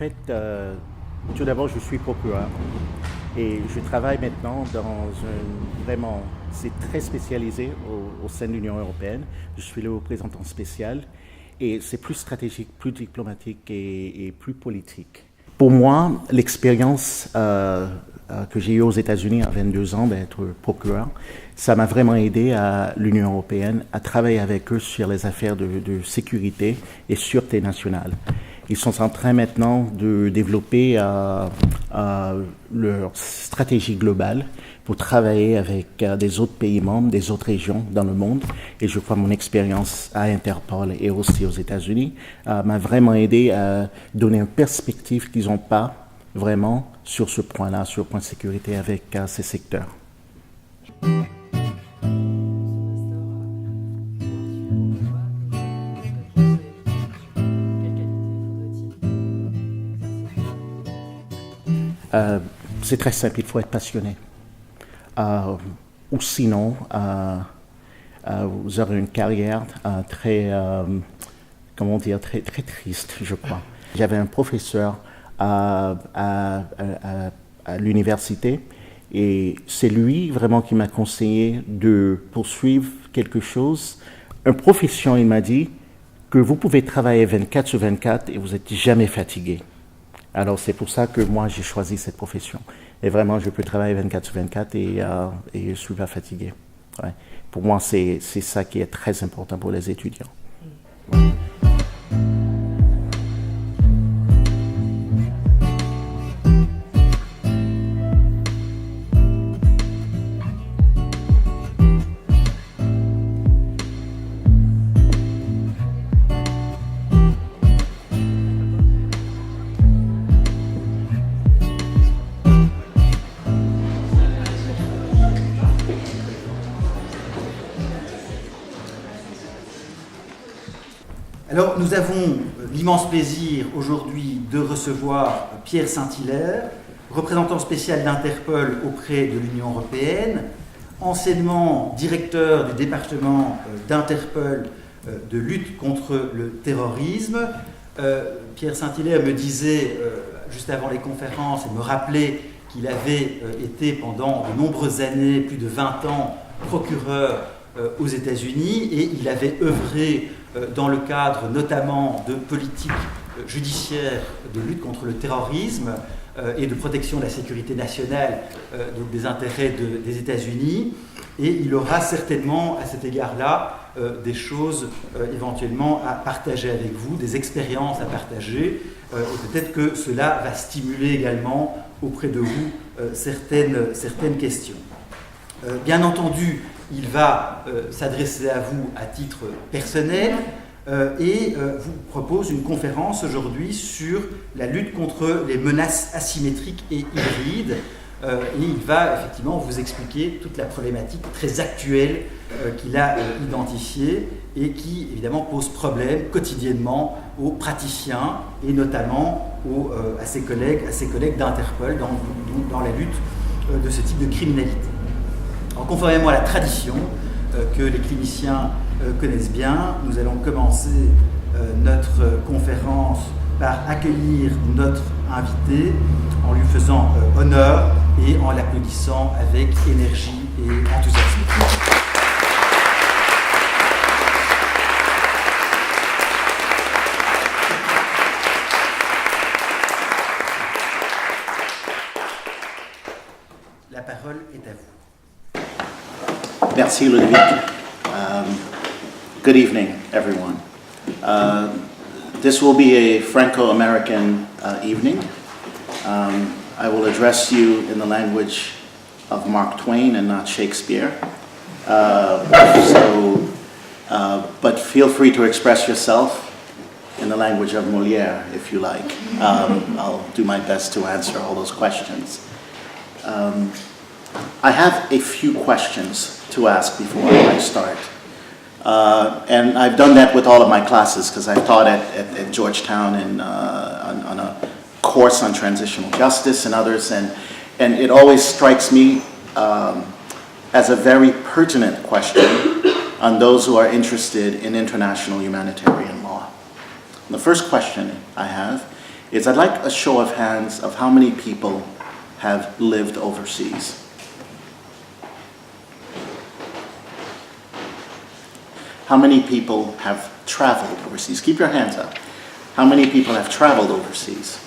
fait, tout d'abord, je suis procureur et je travaille maintenant dans vraiment, c'est très spécialisé au sein de l'Union Européenne. Je suis le représentant spécial et c'est plus stratégique, plus diplomatique et plus politique. Pour moi, l'expérience que j'ai eue aux États-Unis à 22 ans d'être procureur, ça m'a vraiment aidé à l'Union Européenne à travailler avec eux sur les affaires de sécurité et sûreté nationale. Ils sont en train maintenant de développer leur stratégie globale pour travailler avec des autres pays membres, des autres régions dans le monde. Et je crois que mon expérience à Interpol et aussi aux États-Unis m'a vraiment aidé à donner une perspective qu'ils n'ont pas vraiment sur ce point-là, sur le point de sécurité avec ces secteurs. C'est très simple, il faut être passionné. Ou sinon, vous aurez une carrière très triste, je crois. J'avais un professeur à l'université et c'est lui vraiment qui m'a conseillé de poursuivre quelque chose. Une profession, il m'a dit, que vous pouvez travailler 24 sur 24 et vous n'êtes jamais fatigué. Alors c'est pour ça que moi j'ai choisi cette profession. Et vraiment je peux travailler 24 sur 24 et je ne suis pas fatigué. Ouais. Pour moi c'est ça qui est très important pour les étudiants. Ouais. Alors, nous avons l'immense plaisir aujourd'hui de recevoir Pierre St Hilaire, représentant spécial d'Interpol auprès de l'Union Européenne, anciennement directeur du département d'Interpol de lutte contre le terrorisme. Pierre St Hilaire me disait, juste avant les conférences, et me rappelait qu'il avait été pendant de nombreuses années, plus de 20 ans, procureur aux États-Unis, et il avait œuvré dans le cadre notamment de politiques judiciaires de lutte contre le terrorisme et de protection de la sécurité nationale, donc des intérêts des États-Unis. Et il aura certainement à cet égard-là des choses éventuellement à partager avec vous, des expériences à partager, et peut-être que cela va stimuler également auprès de vous certaines questions. Bien entendu, il va s'adresser à vous à titre personnel et vous propose une conférence aujourd'hui sur la lutte contre les menaces asymétriques et hybrides. Et il va effectivement vous expliquer toute la problématique très actuelle qu'il a identifiée et qui évidemment pose problème quotidiennement aux praticiens et notamment à ses collègues d'Interpol dans la lutte de ce type de criminalité. Alors, conformément à la tradition que les cliniciens connaissent bien, nous allons commencer notre conférence par accueillir notre invité en lui faisant honneur et en l'applaudissant avec énergie et enthousiasme. La parole est à vous. Merci Ludovic. Good evening, everyone. This will be a Franco-American evening. I will address you in the language of Mark Twain and not Shakespeare. But feel free to express yourself in the language of Molière if you like. I'll do my best to answer all those questions. I have a few questions to ask before I start. And I've done that with all of my classes because I've taught at Georgetown on a course on transitional justice and others, and it always strikes me as a very pertinent question on those who are interested in international humanitarian law. The first question I have is I'd like a show of hands of how many people have lived overseas. How many people have traveled overseas? Keep your hands up. How many people have traveled overseas?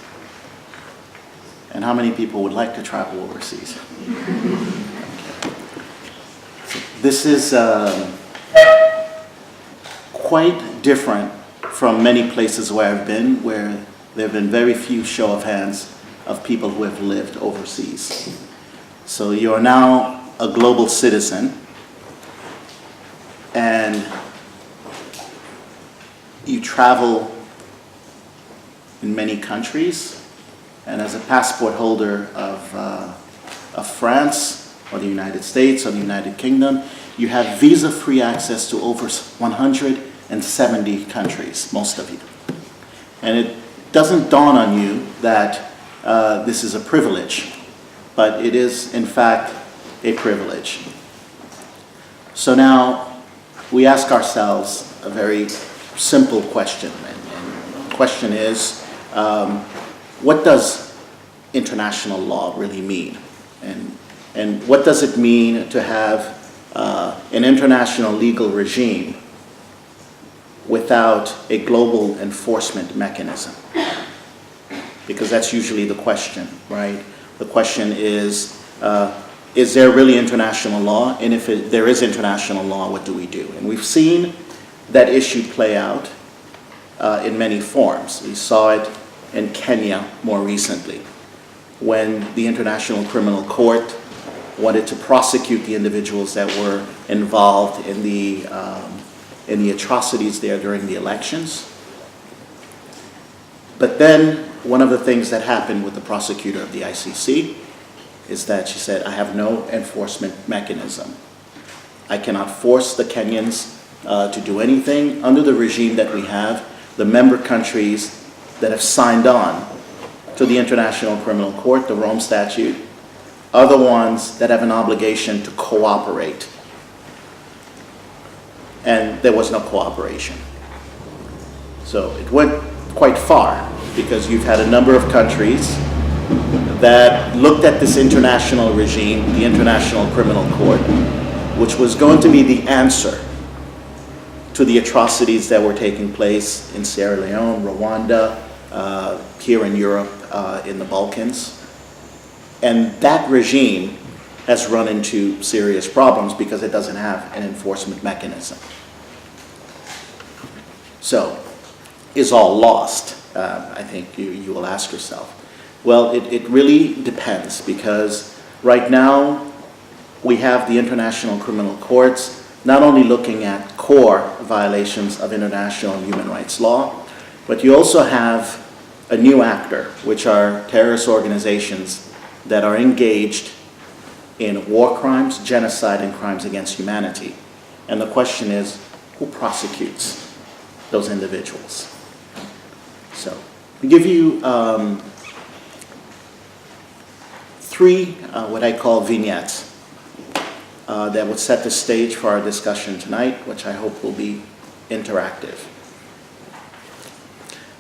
And how many people would like to travel overseas? Okay. So this is quite different from many places where I've been, where there have been very few show of hands of people who have lived overseas. So you are now a global citizen, and you travel in many countries, and as a passport holder of France or the United States or the United Kingdom, you have visa-free access to over 170 countries, most of you. And it doesn't dawn on you that this is a privilege, but it is in fact a privilege. So now we ask ourselves a very simple question, and the question is, what does international law really mean? And what does it mean to have an international legal regime without a global enforcement mechanism? Because that's usually the question, right? The question is there really international law? And if there is international law, what do we do? And we've seen that issue play out in many forms. We saw it in Kenya more recently, when the International Criminal Court wanted to prosecute the individuals that were involved in the atrocities there during the elections. But then one of the things that happened with the prosecutor of the ICC is that she said, I have no enforcement mechanism. I cannot force the Kenyans to do anything. Under the regime that we have, the member countries that have signed on to the International Criminal Court, the Rome Statute, are the ones that have an obligation to cooperate. And there was no cooperation. So it went quite far, because you've had a number of countries that looked at this international regime, the International Criminal Court, which was going to be the answer to the atrocities that were taking place in Sierra Leone, Rwanda, here in Europe, in the Balkans. And that regime has run into serious problems because it doesn't have an enforcement mechanism. So, is all lost? I think you will ask yourself. Well, it really depends, because right now we have the International Criminal Courts not only looking at core violations of international human rights law, but you also have a new actor, which are terrorist organizations that are engaged in war crimes, genocide, and crimes against humanity. And the question is, who prosecutes those individuals? So, we give you three what I call vignettes that would set the stage for our discussion tonight, which I hope will be interactive.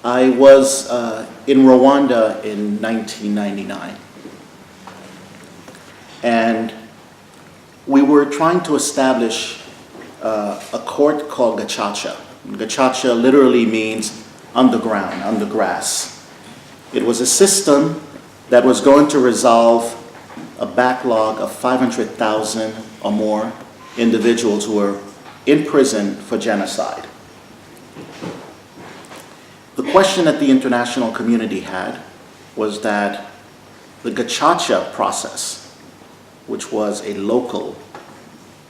I was in Rwanda in 1999, and we were trying to establish a court called Gacaca. Gacaca literally means underground, under grass. It was a system that was going to resolve a backlog of 500,000 or more individuals who were in prison for genocide. The question that the international community had was that the Gacaca process, which was a local,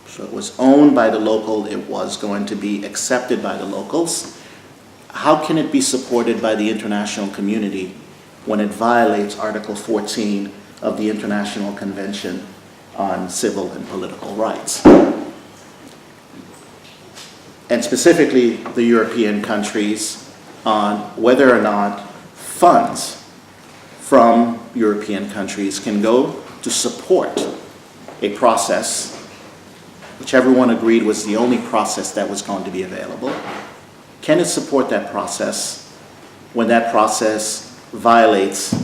so it was owned by the local, it was going to be accepted by the locals, how can it be supported by the international community when it violates Article 14 of the International Convention on Civil and Political Rights? And specifically the European countries, on whether or not funds from European countries can go to support a process which everyone agreed was the only process that was going to be available. Can it support that process when that process violates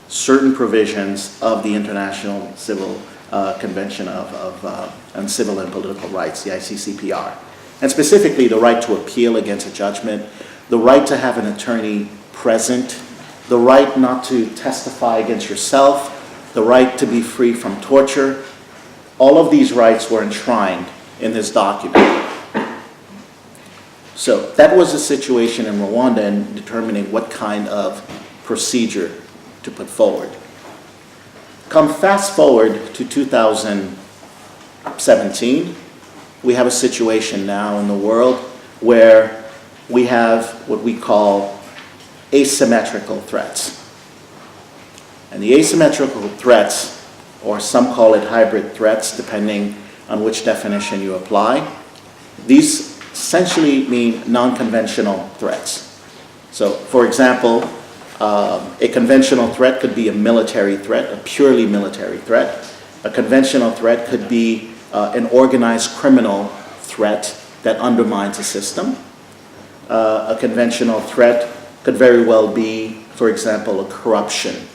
certain provisions of the International Civil Convention on Civil and Political Rights, the ICCPR. And specifically the right to appeal against a judgment, the right to have an attorney present, the right not to testify against yourself, the right to be free from torture. All of these rights were enshrined in this document. So that was the situation in Rwanda in determining what kind of procedure to put forward. Come fast forward to 2017, we have a situation now in the world where we have what we call asymmetrical threats. And the asymmetrical threats, or some call it hybrid threats, depending on which definition you apply, these essentially mean non-conventional threats. So, for example, a conventional threat could be a military threat, a purely military threat. A conventional threat could be an organized criminal threat that undermines a system. A conventional threat could very well be, for example, a corruption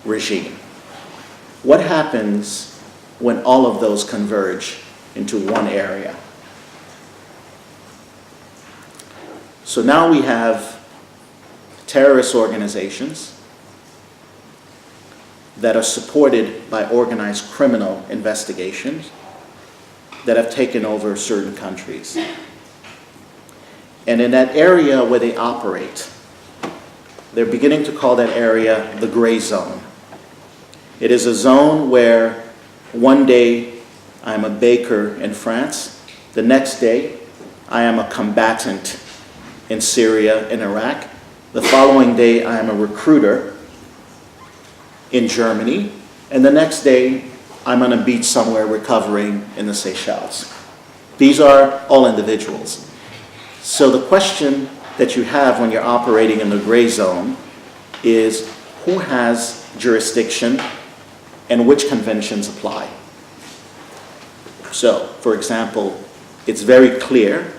regime. What happens when all of those converge into one area? So now we have terrorist organizations that are supported by organized criminal investigations that have taken over certain countries. And in that area where they operate, they're beginning to call that area the gray zone. It is a zone where one day I'm a baker in France, the next day I am a combatant in Syria and Iraq, the following day I am a recruiter in Germany, and the next day I'm on a beach somewhere recovering in the Seychelles. These are all individuals. So the question that you have when you're operating in the gray zone is who has jurisdiction and which conventions apply. So, for example, it's very clear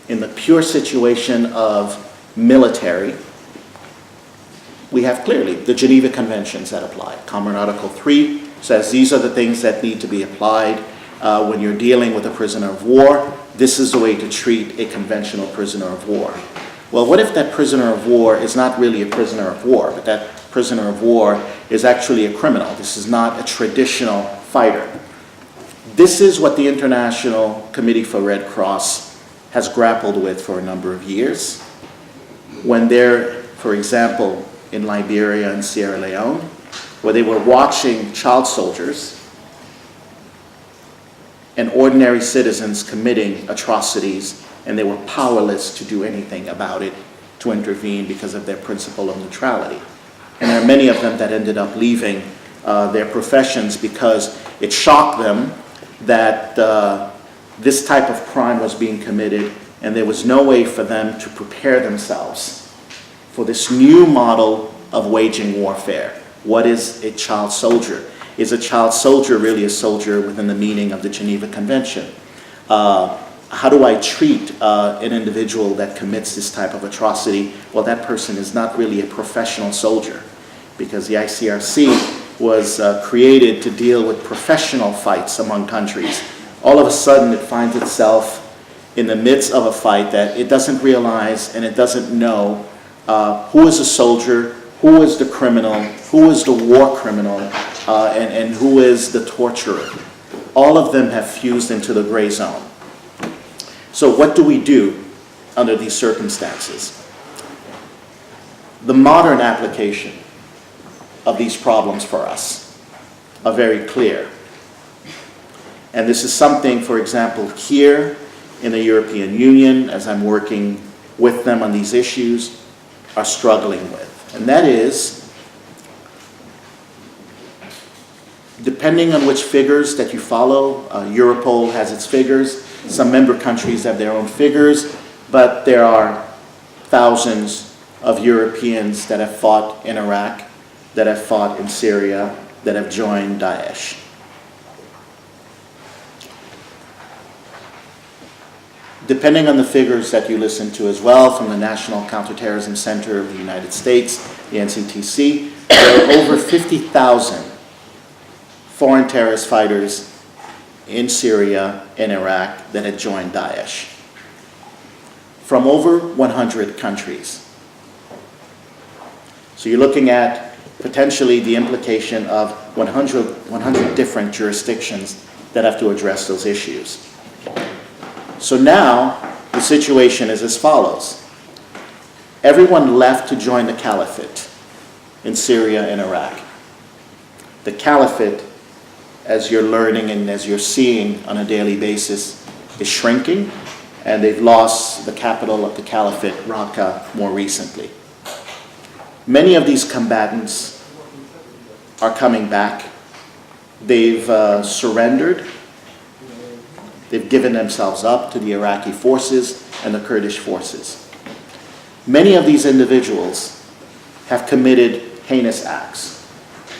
in the pure situation of military, we have clearly the Geneva Conventions that apply. Common Article 3 says these are the things that need to be applied when you're dealing with a prisoner of war. This is the way to treat a conventional prisoner of war. Well, what if that prisoner of war is not really a prisoner of war, but that prisoner of war is actually a criminal? This is not a traditional fighter. This is what the International Committee for Red Cross has grappled with for a number of years. When they're, for example, in Liberia and Sierra Leone, where they were watching child soldiers and ordinary citizens committing atrocities, and they were powerless to do anything about it, to intervene because of their principle of neutrality. And there are many of them that ended up leaving their professions because it shocked them that this type of crime was being committed, and there was no way for them to prepare themselves for this new model of waging warfare. What is a child soldier? Is a child soldier really a soldier within the meaning of the Geneva Convention? How do I treat an individual that commits this type of atrocity? Well, that person is not really a professional soldier, because the ICRC was created to deal with professional fights among countries. All of a sudden, it finds itself in the midst of a fight that it doesn't realize and it doesn't know who is a soldier, who is the criminal, who is the war criminal, and who is the torturer. All of them have fused into the gray zone. So what do we do under these circumstances? The modern application of these problems for us are very clear. And this is something, for example, here in the European Union, as I'm working with them on these issues, are struggling with. And that is, depending on which figures that you follow, Europol has its figures, some member countries have their own figures, but there are thousands of Europeans that have fought in Iraq, that have fought in Syria, that have joined Daesh. Depending on the figures that you listen to as well, from the National Counterterrorism Center of the United States, the NCTC, there are over 50,000 foreign terrorist fighters in Syria and Iraq that had joined Daesh from over 100 countries. So you're looking at potentially the implication of 100 different jurisdictions that have to address those issues. So now the situation is as follows. Everyone left to join the caliphate in Syria and Iraq. The caliphate, as you're learning and as you're seeing on a daily basis, is shrinking, and they've lost the capital of the caliphate, Raqqa, more recently. Many of these combatants are coming back. They've surrendered. They've given themselves up to the Iraqi forces and the Kurdish forces. Many of these individuals have committed heinous acts.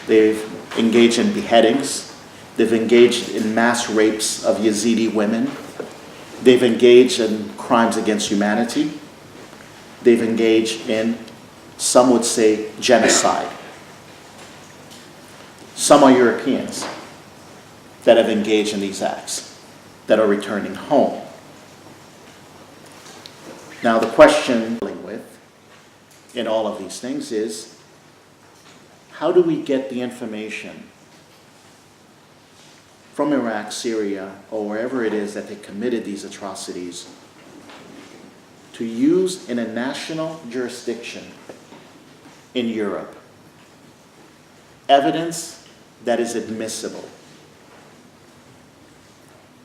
They've engaged in beheadings. They've engaged in mass rapes of Yazidi women. They've engaged in crimes against humanity. They've engaged in, some would say, genocide. Some are Europeans that have engaged in these acts, that are returning home. Now the question we're dealing with in all of these things is, how do we get the information from Iraq, Syria, or wherever it is that they committed these atrocities to use in a national jurisdiction in Europe evidence that is admissible?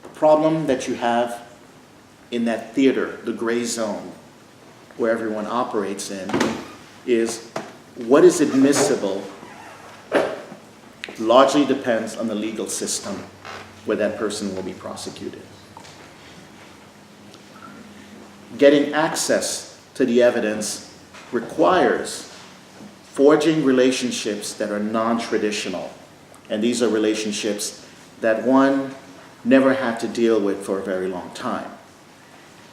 The problem that you have in that theater, the gray zone, where everyone operates in, is what is admissible largely depends on the legal system where that person will be prosecuted. Getting access to the evidence requires forging relationships that are non-traditional, and these are relationships that one never had to deal with for a very long time.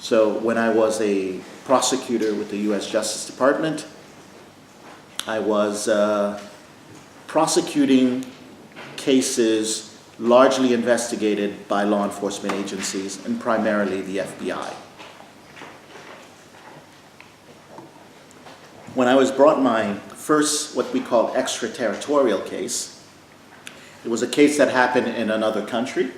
So when I was a prosecutor with the U.S. Justice Department, I was prosecuting cases largely investigated by law enforcement agencies and primarily the FBI. When I was brought my first, what we call extraterritorial case, it was a case that happened in another country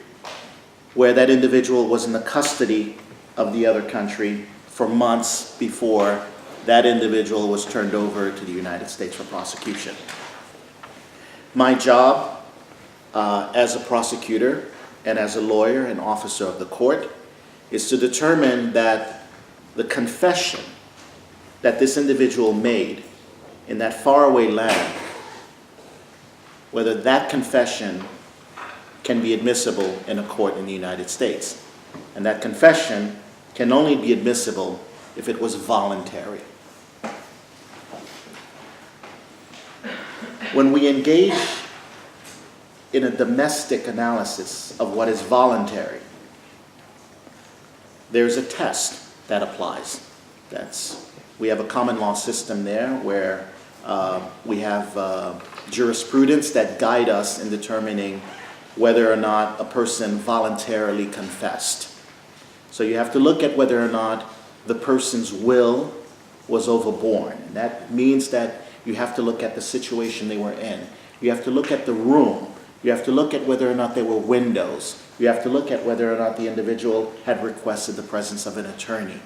where that individual was in the custody of the other country for months before that individual was turned over to the United States for prosecution. My job as a prosecutor and as a lawyer and officer of the court is to determine that the confession that this individual made in that faraway land, whether that confession can be admissible in a court in the United States. And that confession can only be admissible if it was voluntary. When we engage in a domestic analysis of what is voluntary, there's a test that applies. We have a common law system there where we have jurisprudence that guide us in determining whether or not a person voluntarily confessed. So you have to look at whether or not the person's will was overborne. And that means that you have to look at the situation they were in. You have to look at the room. You have to look at whether or not there were windows. You have to look at whether or not the individual had requested the presence of an attorney.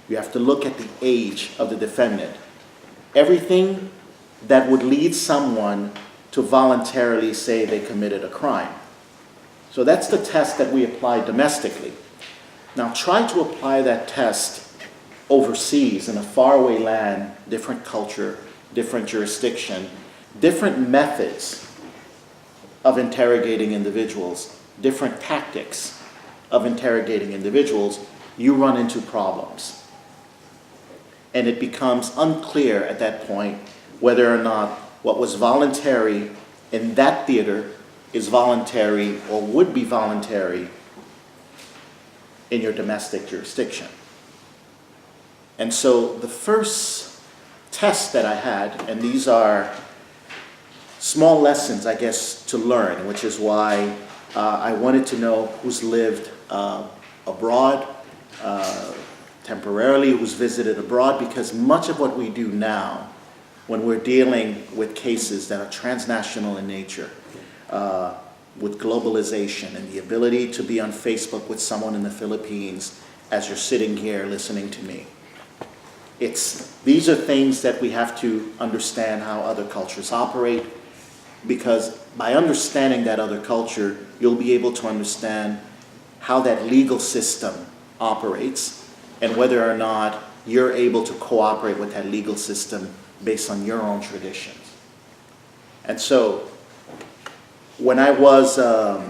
You have to look at the age of the defendant. Everything that would lead someone to voluntarily say they committed a crime. So that's the test that we apply domestically. Now try to apply that test overseas in a faraway land, different culture, different jurisdiction, different methods of interrogating individuals, different tactics of interrogating individuals, you run into problems. And it becomes unclear at that point whether or not what was voluntary in that theater is voluntary or would be voluntary in your domestic jurisdiction. And so the first test that I had, and these are small lessons, I guess, to learn, which is why I wanted to know who's lived abroad temporarily, who's visited abroad, because much of what we do now, when we're dealing with cases that are transnational in nature, with globalization and the ability to be on Facebook with someone in the Philippines as you're sitting here listening to me, these are things that we have to understand how other cultures operate, because by understanding that other culture, you'll be able to understand how that legal system operates and whether or not you're able to cooperate with that legal system based on your own traditions. And so, when I was a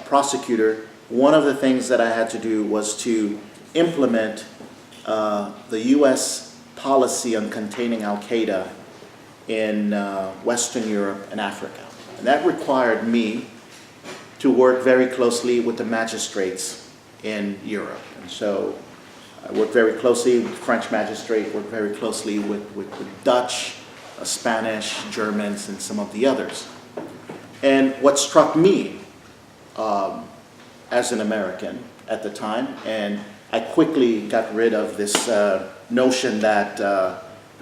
prosecutor, one of the things that I had to do was to implement the U.S. policy on containing Al-Qaeda in Western Europe and Africa. And that required me to work very closely with the magistrates in Europe. And so I worked very closely with French magistrates, worked very closely with Dutch, Spanish, Germans, and some of the others. And what struck me as an American at the time, and I quickly got rid of this notion that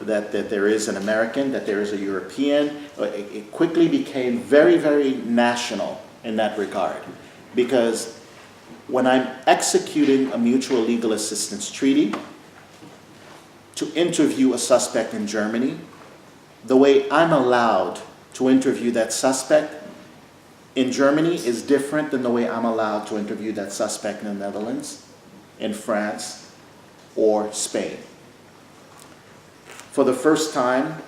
there is an American, that there is a European. It quickly became very, very national in that regard. Because when I'm executing a mutual legal assistance treaty to interview a suspect in Germany, the way I'm allowed to interview that suspect in Germany is different than the way I'm allowed to interview that suspect in the Netherlands, in France, or Spain. For the first time,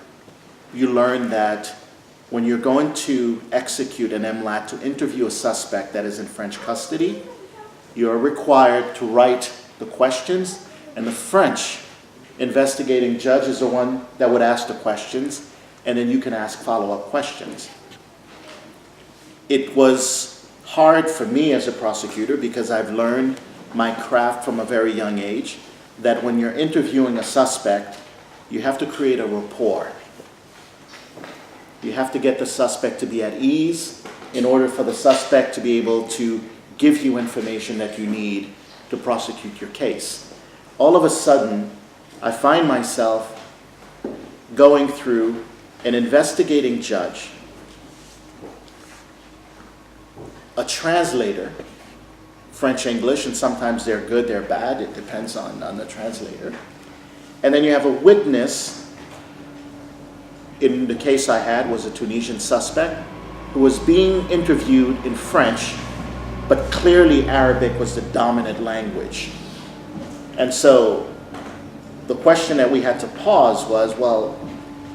you learn that when you're going to execute an MLAT to interview a suspect that is in French custody, you're required to write the questions, and the French investigating judge is the one that would ask the questions, and then you can ask follow-up questions. It was hard for me as a prosecutor because I've learned my craft from a very young age, that when you're interviewing a suspect, you have to create a rapport. You have to get the suspect to be at ease in order for the suspect to be able to give you information that you need to prosecute your case. All of a sudden, I find myself going through an investigating judge, a translator, French-English, and sometimes they're good, they're bad, it depends on the translator. And then you have a witness. In the case I had was a Tunisian suspect who was being interviewed in French, but clearly Arabic was the dominant language. And so the question that we had to pause was, well,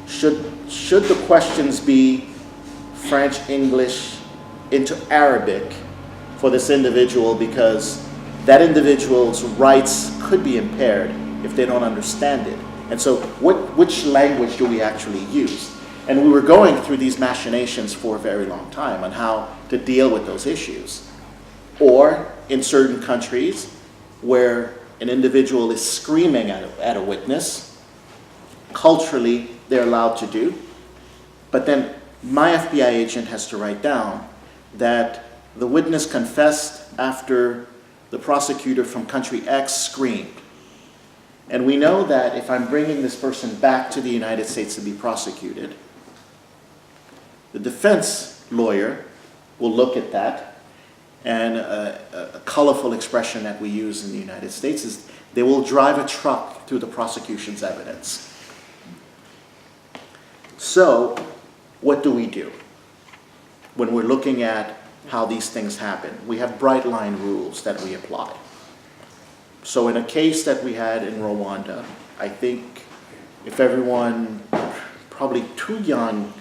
should the questions be French, English, into Arabic for this individual, because that individual's rights could be impaired if they don't understand it. And so which language do we actually use? And we were going through these machinations for a very long time on how to deal with those issues. Or in certain countries where an individual is screaming at a witness, culturally they're allowed to do. But then my FBI agent has to write down that the witness confessed after the prosecutor from country X screamed. And we know that if I'm bringing this person back to the United States to be prosecuted, the defense lawyer will look at that, and a colorful expression that we use in the United States is they will drive a truck through the prosecution's evidence. So, what do we do when we're looking at how these things happen? We have bright line rules that we apply. So in a case that we had in Rwanda, I think if everyone, probably too young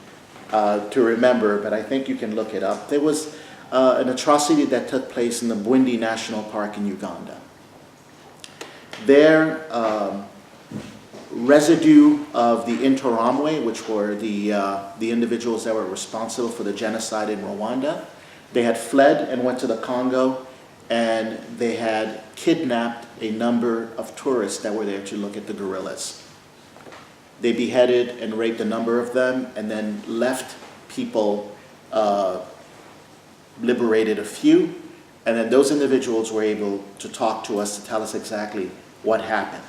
to remember, but I think you can look it up, there was an atrocity that took place in the Bwindi National Park in Uganda. There, residue of the Interahamwe, which were the individuals that were responsible for the genocide in Rwanda, they had fled and went to the Congo, and they had kidnapped a number of tourists that were there to look at the gorillas. they beheaded and raped a number of them, and then left people, liberated a few, and then those individuals were able to talk to us to tell us exactly what happened.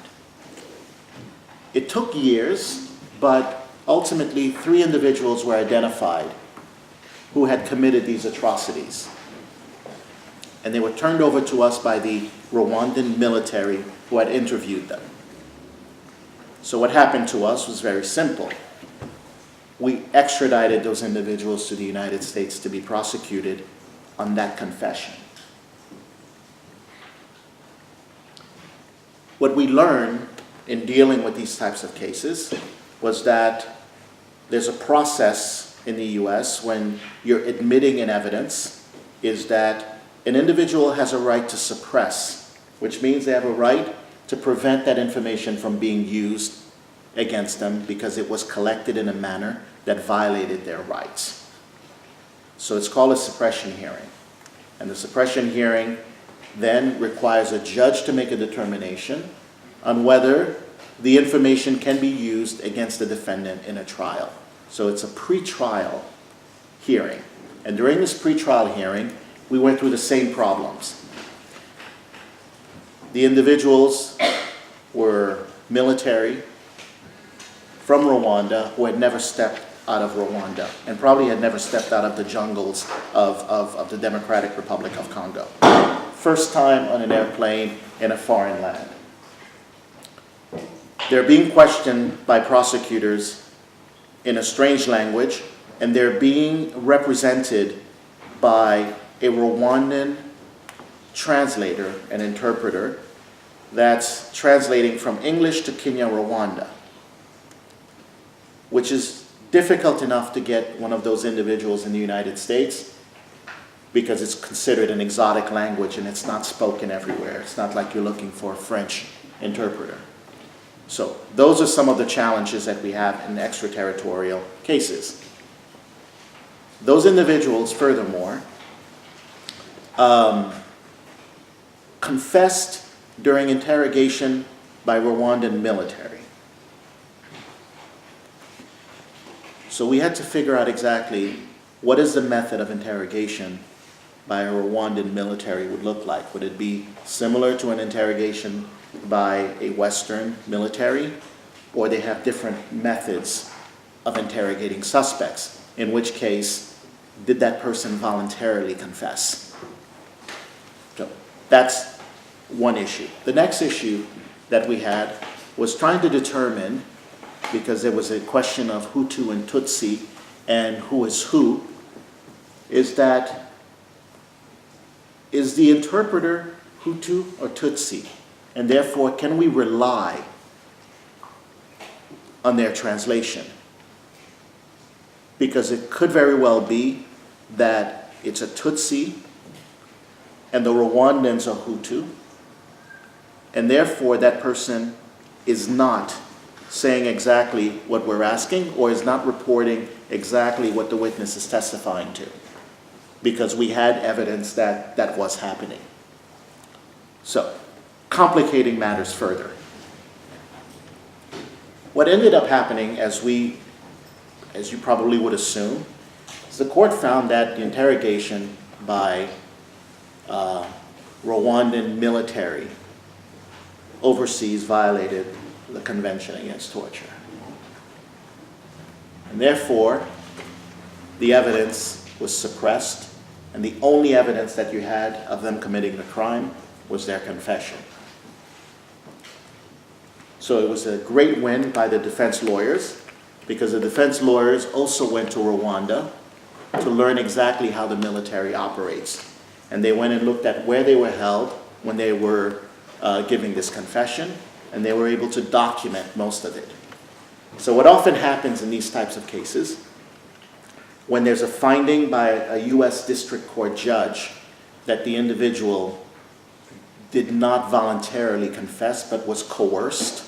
It took years, but ultimately 3 individuals were identified who had committed these atrocities. And they were turned over to us by the Rwandan military who had interviewed them. So what happened to us was very simple. We extradited those individuals to the United States to be prosecuted on that confession. What we learned in dealing with these types of cases was that there's a process in the US when you're admitting an evidence, is that an individual has a right to suppress, which means they have a right to prevent that information from being used against them because it was collected in a manner that violated their rights. So it's called a suppression hearing. And the suppression hearing then requires a judge to make a determination on whether the information can be used against the defendant in a trial. So it's a pre-trial hearing. And during this pre-trial hearing, we went through the same problems. The individuals were military from Rwanda who had never stepped out of Rwanda and probably had never stepped out of the jungles of the Democratic Republic of Congo. First time on an airplane in a foreign land. They're being questioned by prosecutors in a strange language, and they're being represented by a Rwandan translator, an interpreter, that's translating from English to Kinyarwanda, which is difficult enough to get one of those individuals in the United States because it's considered an exotic language and it's not spoken everywhere. It's not like you're looking for a French interpreter. So those are some of the challenges that we have in extraterritorial cases. Those individuals, furthermore, confessed during interrogation by Rwandan military. So we had to figure out exactly what is the method of interrogation by a Rwandan military would look like. Would it be similar to an interrogation by a Western military, or they have different methods of interrogating suspects, in which case, did that person voluntarily confess? So that's one issue. The next issue that we had was trying to determine, because there was a question of Hutu and Tutsi and who is who, is that, is the interpreter Hutu or Tutsi? And therefore, can we rely on their translation? Because it could very well be that it's a Tutsi and the Rwandans are Hutu, and therefore that person is not saying exactly what we're asking or is not reporting exactly what the witness is testifying to, because we had evidence that that was happening. So, complicating matters further. What ended up happening, as you probably would assume, is the court found that the interrogation by Rwandan military overseas violated the Convention Against Torture. And therefore, the evidence was suppressed, and the only evidence that you had of them committing the crime was their confession. So it was a great win by the defense lawyers, because the defense lawyers also went to Rwanda to learn exactly how the military operates. And they went and looked at where they were held when they were giving this confession, and they were able to document most of it. So what often happens in these types of cases, when there's a finding by a US district court judge that the individual did not voluntarily confess but was coerced,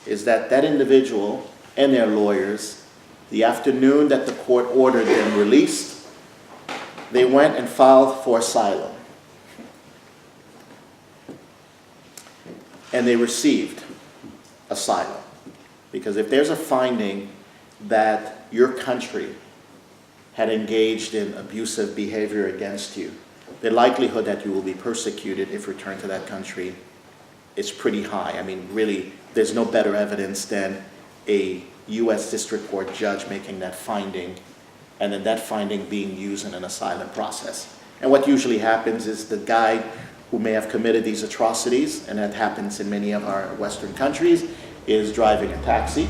is that that individual and their lawyers, the afternoon that the court ordered them released, they went and filed for asylum. And they received asylum. Because if there's a finding that your country had engaged in abusive behavior against you, the likelihood that you will be persecuted if returned to that country is pretty high. I mean, really, there's no better evidence than a U.S. District Court judge making that finding, and then that finding being used in an asylum process. And what usually happens is the guy who may have committed these atrocities, and that happens in many of our Western countries, is driving a taxi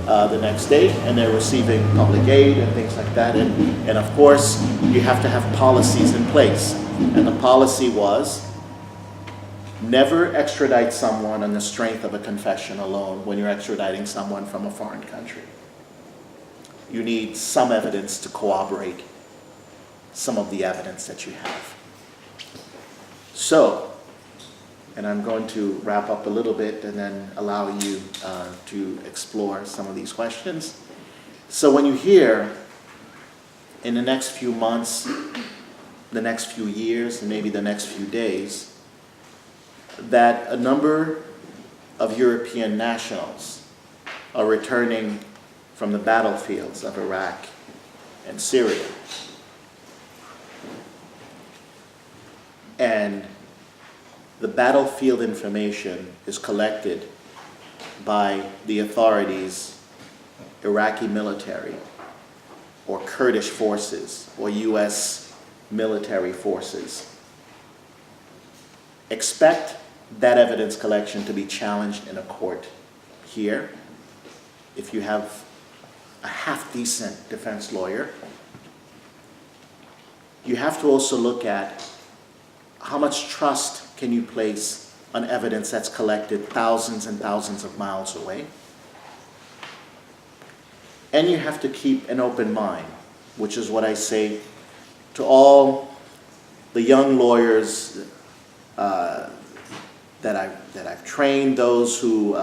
the next day, and they're receiving public aid and things like that. And of course, you have to have policies in place. And the policy was never extradite someone on the strength of a confession alone when you're extraditing someone from a foreign country. You need some evidence to corroborate some of the evidence that you have. So, and I'm going to wrap up a little bit and then allow you to explore some of these questions. So when you hear in the next few months, the next few years, and maybe the next few days, that a number of European nationals are returning from the battlefields of Iraq and Syria, and the battlefield information is collected by the authorities, Iraqi military, or Kurdish forces, or US military forces. Expect that evidence collection to be challenged in a court here. If you have a half-decent defense lawyer, you have to also look at how much trust can you place on evidence that's collected thousands and thousands of miles away. And you have to keep an open mind, which is what I say to all the young lawyers that I've trained, those who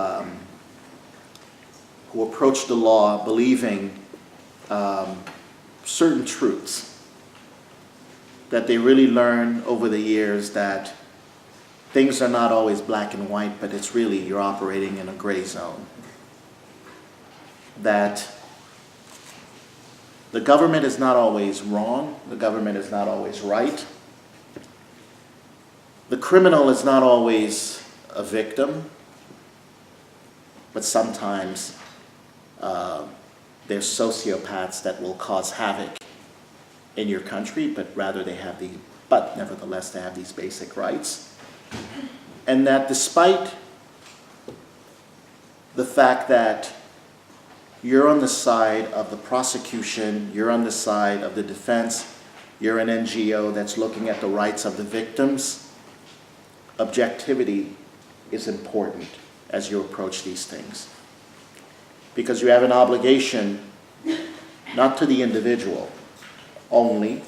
approach the law believing certain truths that they really learn over the years, that things are not always black and white, but it's really you're operating in a gray zone. That the government is not always wrong, the government is not always right. The criminal is not always a victim, but sometimes there's sociopaths that will cause havoc in your country, but nevertheless they have these basic rights. And that despite the fact that you're on the side of the prosecution, you're on the side of the defense, you're an NGO that's looking at the rights of the victims, objectivity is important as you approach these things. Because you have an obligation not to the individual only,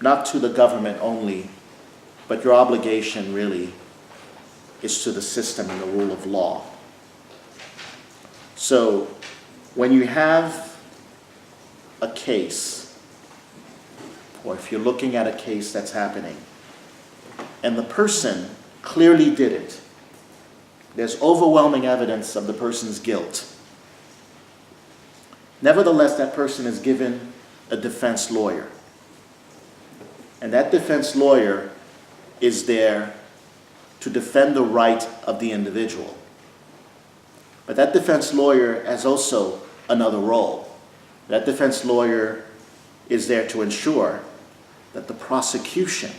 not to the government only, but your obligation really is to the system and the rule of law. So when you have a case, or if you're looking at a case that's happening, and the person clearly did it, there's overwhelming evidence of the person's guilt. Nevertheless, that person is given a defense lawyer. And that defense lawyer is there to defend the right of the individual. But that defense lawyer has also another role. That defense lawyer is there to ensure that the prosecution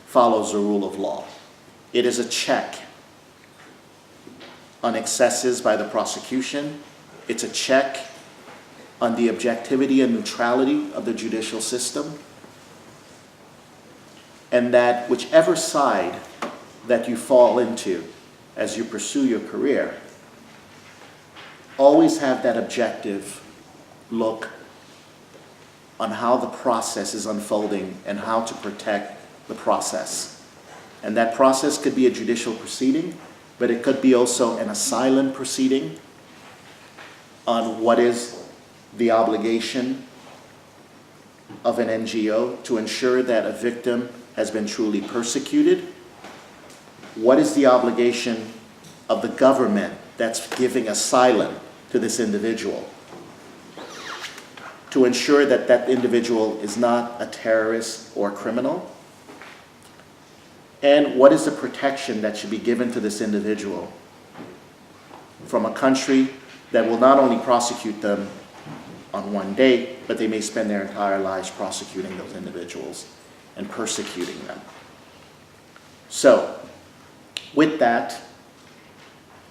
follows the rule of law. It is a check on excesses by the prosecution. It's a check on the objectivity and neutrality of the judicial system. And that whichever side that you fall into as you pursue your career, always have that objective look on how the process is unfolding and how to protect the process. And that process could be a judicial proceeding, but it could be also an asylum proceeding on what is the obligation of an NGO to ensure that a victim has been truly persecuted. What is the obligation of the government that's giving asylum to this individual, to ensure that that individual is not a terrorist or criminal? And what is the protection that should be given to this individual from a country that will not only prosecute them on one day, but they may spend their entire lives prosecuting those individuals and persecuting them? So, with that,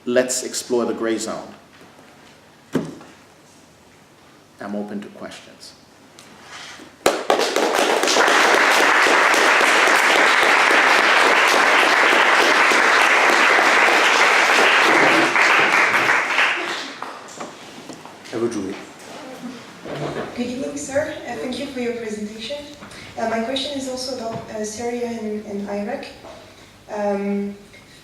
let's explore the gray zone. I'm open to questions. Good evening, sir. Thank you for your presentation. My question is also about Syria and Iraq.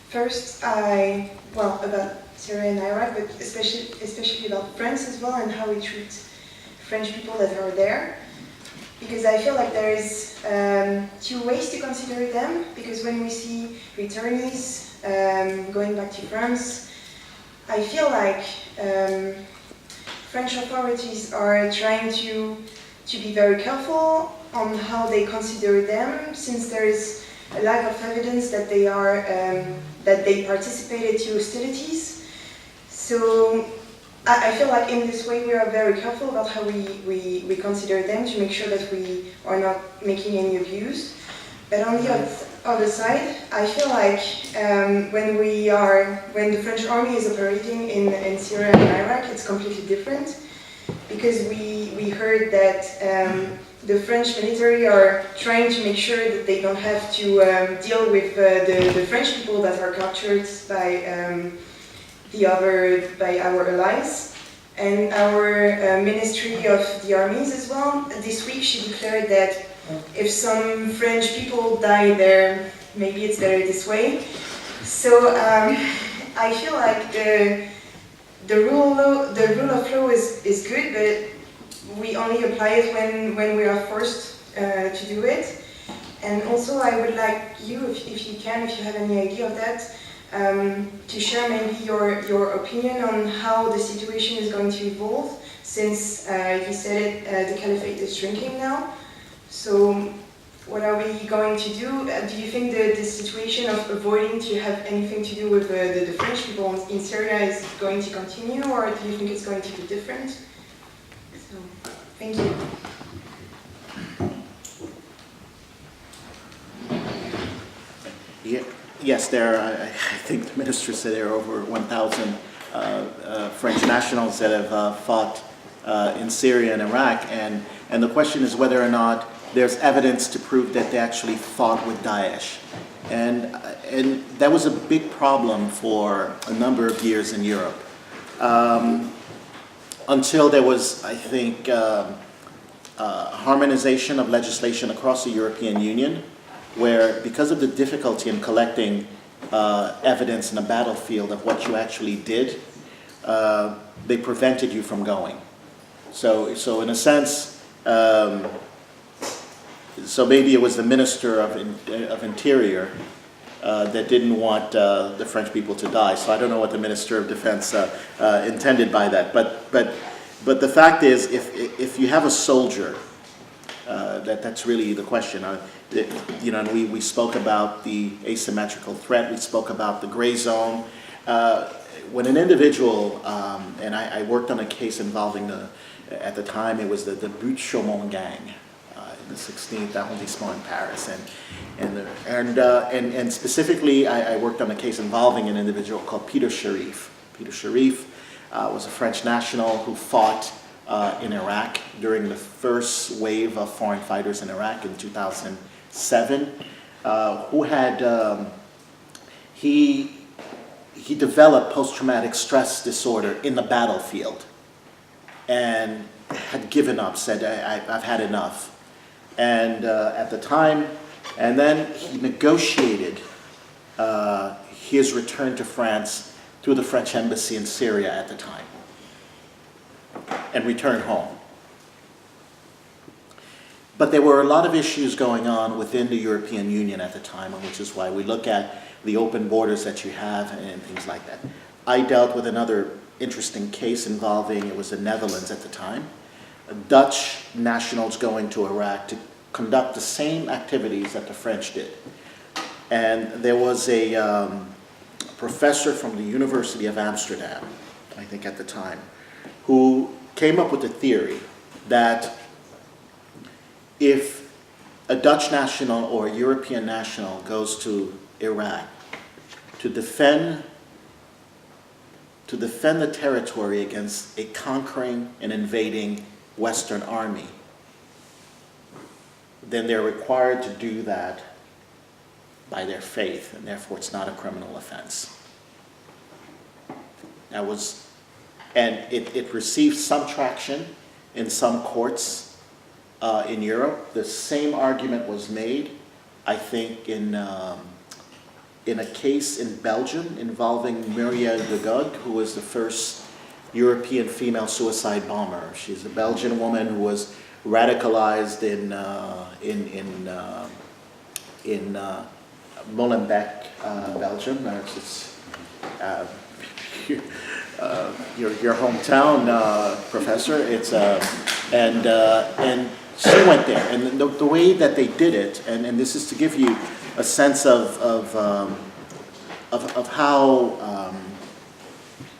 First, about Syria and Iraq, but especially about France as well and how we treat French people that are there. Because I feel like there is two ways to consider them. Because when we see returnees going back to France, I feel like French authorities are trying to be very careful on how they consider them, since there is a lack of evidence that they are that they participated to hostilities. So I feel like in this way we are very careful about how we consider them to make sure that we are not making any abuse. But on the other side, I feel like when the French army is operating in Syria and Iraq, it's completely different, because we heard that the French military are trying to make sure that they don't have to deal with the French people that are captured by our allies. And our Ministry of the Armies as well, this week she declared that if some French people die there, maybe it's better this way. So I feel like the rule of law is good, but we only apply it when we are forced to do it. And also I would like you, if you have any idea of that, to share maybe your opinion on how the situation is going to evolve, since you said it, the caliphate is shrinking now. So what are we going to do? Do you think the situation of avoiding to have anything to do with the French people in Syria is going to continue, or do you think it's going to be different? So, thank you. Yeah. Yes, I think the minister said there are over 1,000 French nationals that have fought in Syria and Iraq, and the question is whether or not there's evidence to prove that they actually fought with Daesh. And that was a big problem for a number of years in Europe, until there was, I think, harmonization of legislation across the European Union, where because of the difficulty in collecting evidence in a battlefield of what you actually did, they prevented you from going. So in a sense, so maybe it was the Minister of Interior that didn't want the French people to die. So I don't know what the Minister of Defense intended by that. But the fact is, if you have a soldier, that's really the question. We spoke about the asymmetrical threat. We spoke about the gray zone. When an individual, and I worked on a case involving at the time it was the Butte-Chaumont gang. The 16th arrondissement in Paris, and specifically, I worked on a case involving an individual called Peter Sharif. Peter Sharif was a French national who fought in Iraq during the first wave of foreign fighters in Iraq in 2007. Who had he developed post-traumatic stress disorder in the battlefield, and had given up. Said, "I've had enough." And at the time, and then he negotiated his return to France through the French embassy in Syria at the time, and returned home. But there were a lot of issues going on within the European Union at the time, which is why we look at the open borders that you have and things like that. I dealt with another interesting case involving, it was the Netherlands at the time, Dutch nationals going to Iraq to conduct the same activities that the French did. And there was a professor from the University of Amsterdam, I think at the time, who came up with a theory that if a Dutch national or a European national goes to Iraq to defend the territory against a conquering and invading Western army, then they're required to do that by their faith, and therefore it's not a criminal offense. That was, and it received some traction in some courts in Europe. The same argument was made, I think, in a case in Belgium involving Muriel de Gogh, who was the first European female suicide bomber. She's a Belgian woman who was radicalized in Molenbeek, Belgium. Your hometown, Professor. It's and she went there, and the way that they did it, and this is to give you a sense of how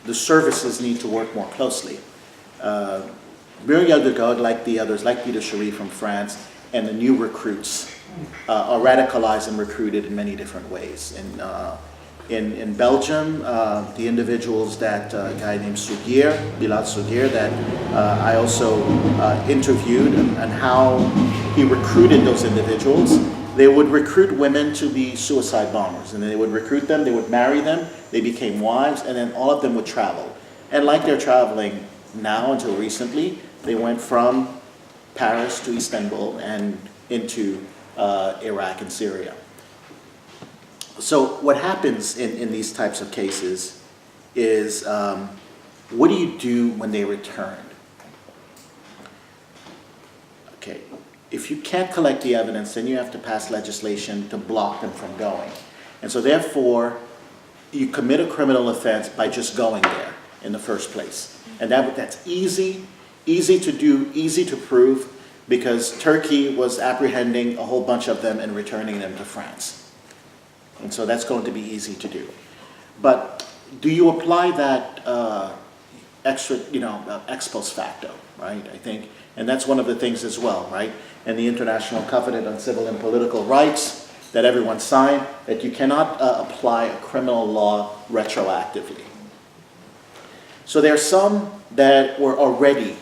the services need to work more closely. Muriel de Gogh, like the others, like Peter Cherie from France, and the new recruits are radicalized and recruited in many different ways. In Belgium, the individuals that a guy named Bilal Souguir, that I also interviewed, and how he recruited those individuals. They would recruit women to be suicide bombers, and then they would recruit them, they would marry them, they became wives, and then all of them would travel. And like they're traveling now until recently, they went from Paris to Istanbul and into Iraq and Syria. So what happens in these types of cases is, what do you do when they return? Okay, if you can't collect the evidence, then you have to pass legislation to block them from going. And so therefore, you commit a criminal offense by just going there in the first place. And that's easy to do, easy to prove, because Turkey was apprehending a whole bunch of them and returning them to France. And so that's going to be easy to do. But do you apply that ex post facto, right? I think, and that's one of the things as well, right? And the International Covenant on Civil and Political Rights that everyone signed, that you cannot apply a criminal law retroactively. So there are some that were already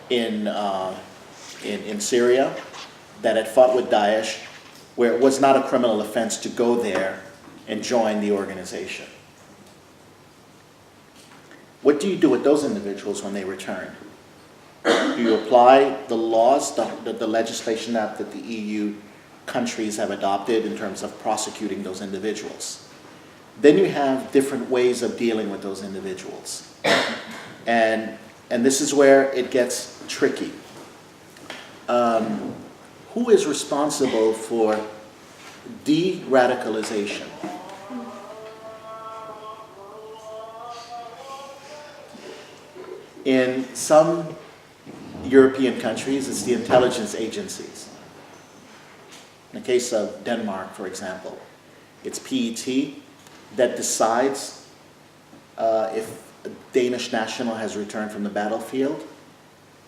in Syria that had fought with Daesh, where it was not a criminal offense to go there and join the organization. What do you do with those individuals when they return? Do you apply the laws, the legislation that the EU countries have adopted in terms of prosecuting those individuals? Then you have different ways of dealing with those individuals. And this is where it gets tricky. Who is responsible for de-radicalization? In some European countries, it's the intelligence agencies. In the case of Denmark, for example, it's PET that decides if a Danish national has returned from the battlefield,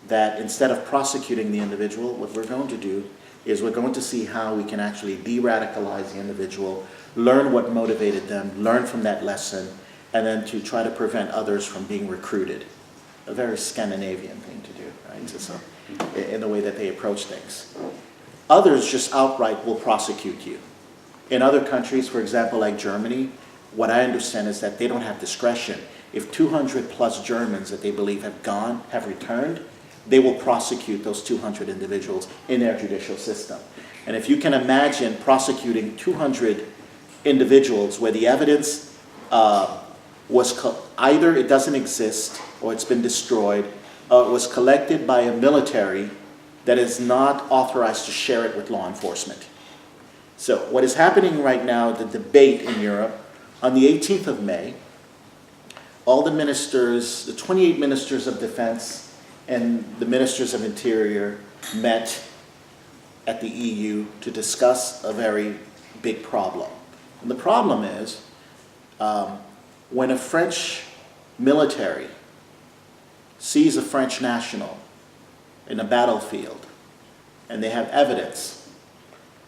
that instead of prosecuting the individual, what we're going to do is we're going to see how we can actually de-radicalize the individual, learn what motivated them, learn from that lesson, and then to try to prevent others from being recruited. A very Scandinavian thing to do, right? So, in the way that they approach things. Others just outright will prosecute you. In other countries, for example, like Germany, what I understand is that they don't have discretion. If 200 plus Germans that they believe have returned, they will prosecute those 200 individuals in their judicial system. And if you can imagine prosecuting 200 individuals where the evidence was either it doesn't exist or it's been destroyed, it was collected by a military that is not authorized to share it with law enforcement. So what is happening right now, the debate in Europe, on the 18th of May, all the ministers, the 28 ministers of defense and the ministers of interior met at the EU to discuss a very big problem. And the problem is, when a French military sees a French national in a battlefield, and they have evidence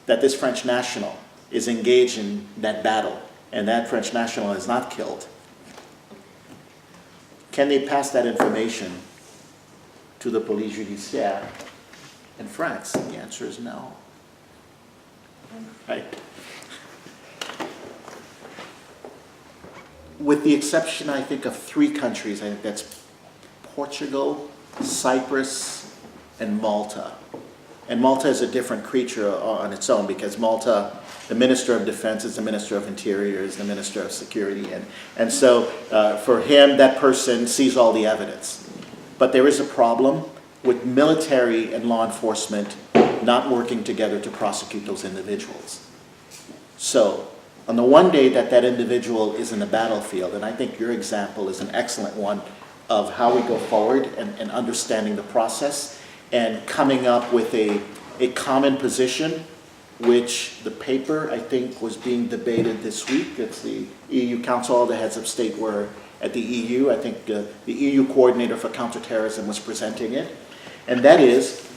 that this French national is engaged in that battle, and that French national is not killed, can they pass that information to the police judiciaire in France? The answer is no. Right? With the exception, I think, of 3 countries, I think that's Portugal, Cyprus, and Malta. And Malta is a different creature on its own, because Malta, the Minister of Defense is the Minister of Interior, is the Minister of Security. And so for him, that person sees all the evidence. But there is a problem with military and law enforcement not working together to prosecute those individuals. So on the one day that that individual is in the battlefield, and I think your example is an excellent one of how we go forward and understanding the process and coming up with a common position, which the paper, I think, was being debated this week. It's the EU Council, all the heads of state were at the EU. I think the EU coordinator for counterterrorism was presenting it. And that is,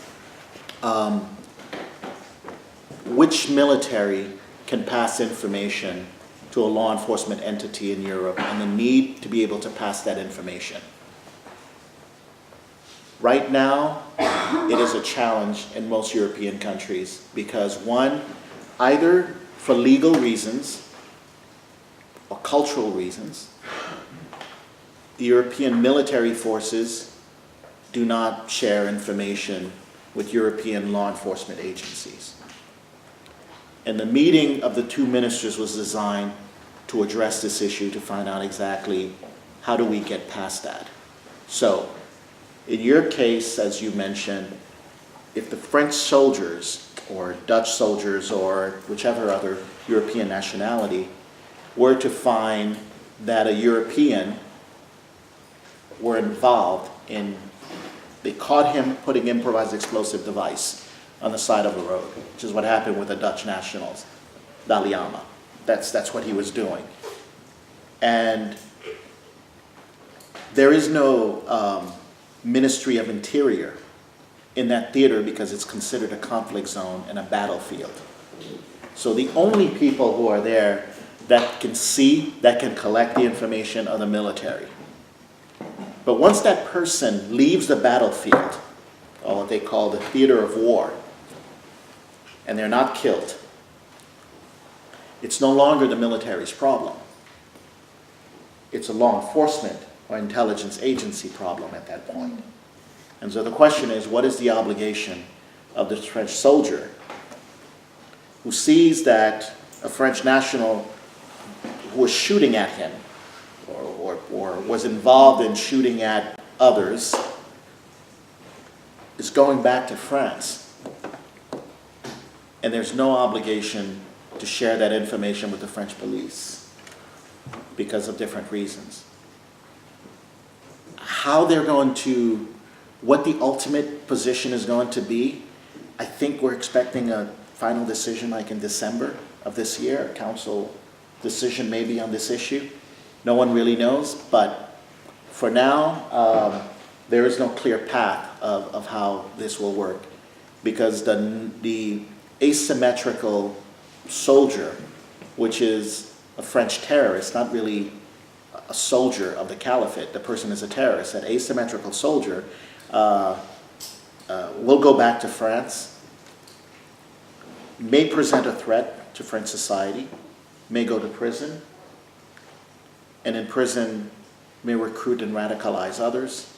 which military can pass information to a law enforcement entity in Europe, and the need to be able to pass that information. Right now, it is a challenge in most European countries because, one, either for legal reasons or cultural reasons, the European military forces do not share information with European law enforcement agencies. And the meeting of the 2 ministers was designed to address this issue, to find out exactly how do we get past that. So, in your case, as you mentioned, if the French soldiers or Dutch soldiers or whichever other European nationality were to find that a European were involved in, they caught him putting improvised explosive device on the side of a road, which is what happened with the Dutch nationals, Daliama. That's what he was doing. And there is no Ministry of Interior in that theater because it's considered a conflict zone and a battlefield. So the only people who are there that can see, that can collect the information are the military. But once that person leaves the battlefield, or what they call the theater of war, and they're not killed, it's no longer the military's problem. It's a law enforcement or intelligence agency problem at that point. And so the question is, what is the obligation of the French soldier who sees that a French national who was shooting at him or was involved in shooting at others is going back to France, and there's no obligation to share that information with the French police because of different reasons. How they're going to, what the ultimate position is going to be, I think we're expecting a final decision like in December of this year, a council decision maybe on this issue. No one really knows, but for now, there is no clear path of how this will work, because the asymmetrical soldier, which is a French terrorist, not really a soldier of the caliphate, the person is a terrorist, that asymmetrical soldier will go back to France, may present a threat to French society, may go to prison, and in prison may recruit and radicalize others.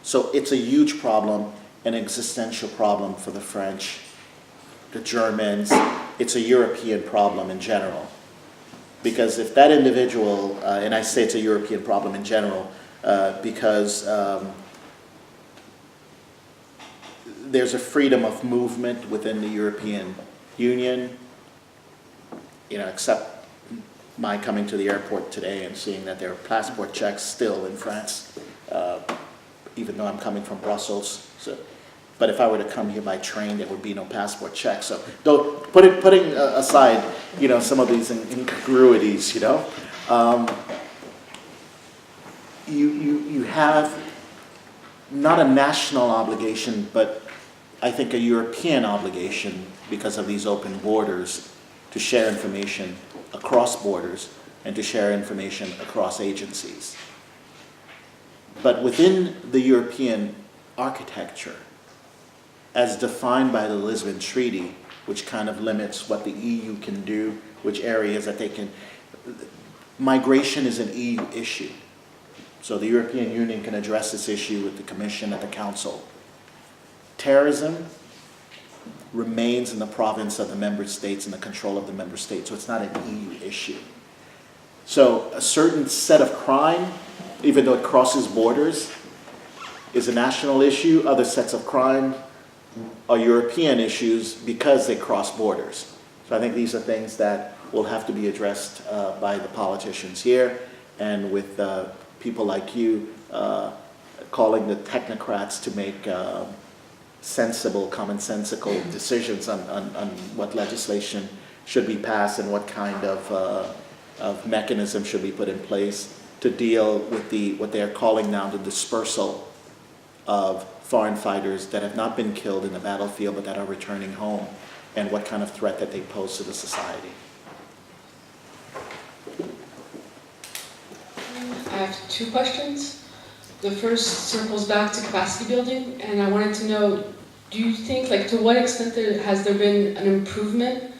So it's a huge problem, an existential problem for the French, the Germans. It's a European problem in general. Because if that individual, and I say it's a European problem in general, because there's a freedom of movement within the European Union, except my coming to the airport today and seeing that there are passport checks still in France, even though I'm coming from Brussels. So, but if I were to come here by train, there would be no passport check. So, putting aside, some of these incongruities, you have not a national obligation, but I think a European obligation because of these open borders to share information across borders and to share information across agencies. But within the European architecture, as defined by the Lisbon Treaty, which kind of limits what the EU can do, which areas that they can, migration is an EU issue. So the European Union can address this issue with the Commission and the Council. Terrorism remains in the province of the member states and the control of the member states, so it's not an EU issue. So a certain set of crime, even though it crosses borders, is a national issue. Other sets of crime are European issues because they cross borders. So I think these are things that will have to be addressed by the politicians here, and with people like you calling the technocrats to make sensible, commonsensical decisions on what legislation should be passed and what kind of mechanism should be put in place to deal with what they are calling now the dispersal of foreign fighters that have not been killed in the battlefield but that are returning home, and what kind of threat that they pose to the society. I have two questions. The first circles back to capacity building, and I wanted to know, do you think, to what extent has there been an improvement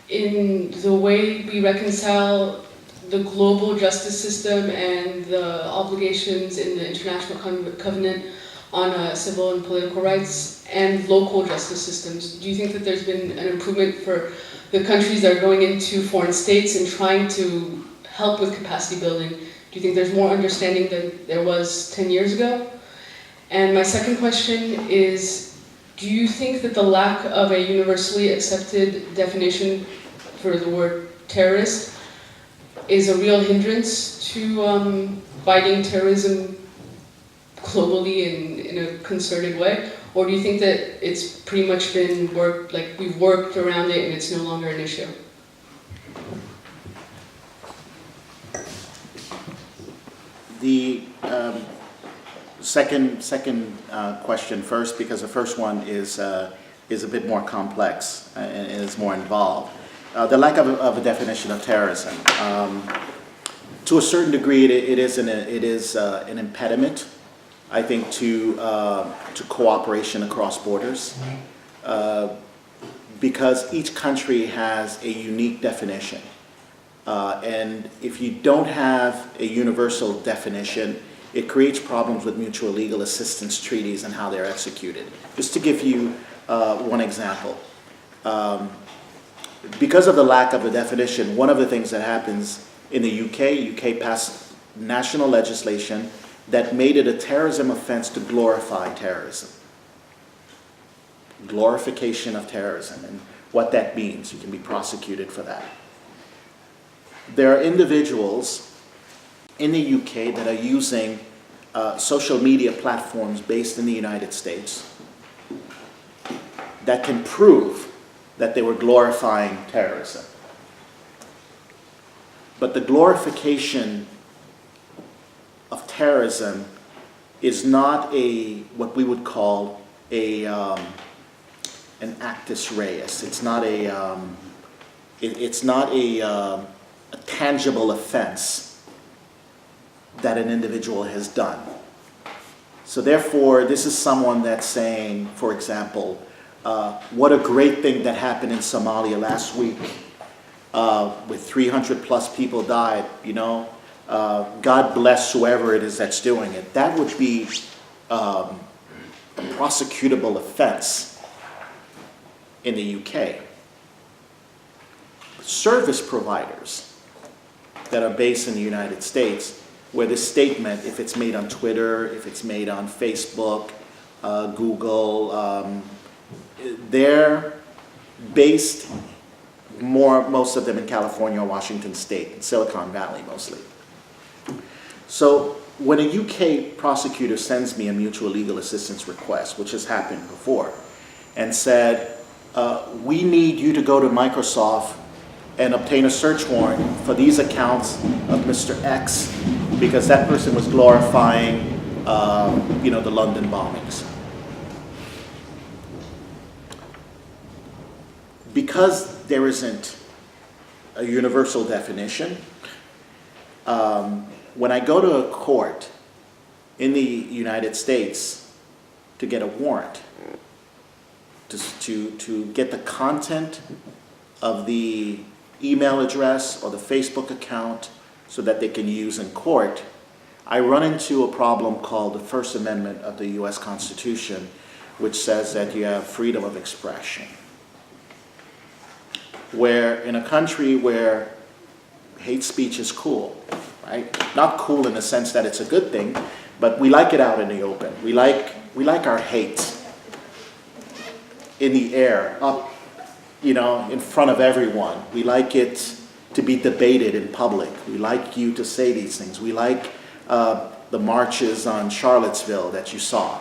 in the way we reconcile the global justice system and the obligations in the International Covenant on civil and political rights and local justice systems? Do you think that there's been an improvement for the countries that are going into foreign states and trying to help with capacity building? Do you think there's more understanding than there was 10 years ago? And my second question is, do you think that the lack of a universally accepted definition for the word terrorist is a real hindrance to fighting terrorism globally in a concerted way? Or do you think that it's pretty much been we've worked around it and it's no longer an issue? The second question first, because the first one is a bit more complex and is more involved. The lack of a definition of terrorism. To a certain degree, it is an impediment, I think, to cooperation across borders, because each country has a unique definition. And if you don't have a universal definition, it creates problems with mutual legal assistance treaties and how they're executed. Just to give you one example. Because of the lack of a definition, one of the things that happens in the UK passed national legislation that made it a terrorism offense to glorify terrorism. Glorification of terrorism, and what that means. You can be prosecuted for that. There are individuals in the UK that are using social media platforms based in the United States that can prove that they were glorifying terrorism. But the glorification of terrorism is not what we would call an actus reus. It's not a tangible offense that an individual has done. So therefore, this is someone that's saying, for example, what a great thing that happened in Somalia last week, with 300 plus people died, God bless whoever it is that's doing it. That would be a prosecutable offense in the UK. Service providers that are based in the United States, where this statement, if it's made on Twitter, if it's made on Facebook, Google, they're based most of them in California or Washington State, Silicon Valley mostly. So when a UK prosecutor sends me a mutual legal assistance request, which has happened before, and said, we need you to go to Microsoft and obtain a search warrant for these accounts of Mr. X because that person was glorifying, the London bombings. Because there isn't a universal definition, when I go to a court in the United States to get a warrant, to get the content of the email address or the Facebook account so that they can use in court, I run into a problem called the First Amendment of the US Constitution, which says that you have freedom of expression. Where in a country where hate speech is cool, right? Not cool in the sense that it's a good thing, but we like it out in the open. We like our hate in the air, up, in front of everyone. We like it to be debated in public. We like you to say these things. We like the marches on Charlottesville that you saw.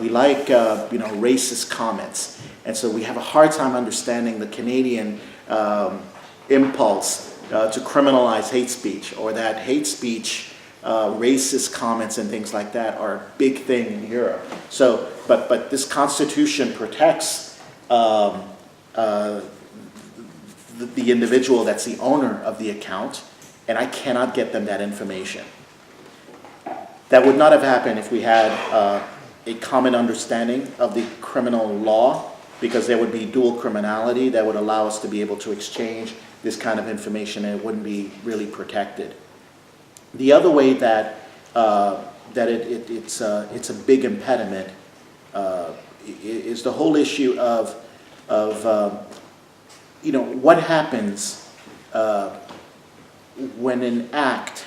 We like, racist comments. And so we have a hard time understanding the Canadian impulse to criminalize hate speech, or that hate speech, racist comments and things like that are a big thing in Europe. So, but this Constitution protects the individual that's the owner of the account, and I cannot get them that information. That would not have happened if we had a common understanding of the criminal law, because there would be dual criminality that would allow us to be able to exchange this kind of information, and it wouldn't be really protected. The other way that it's a big impediment is the whole issue of what happens when an act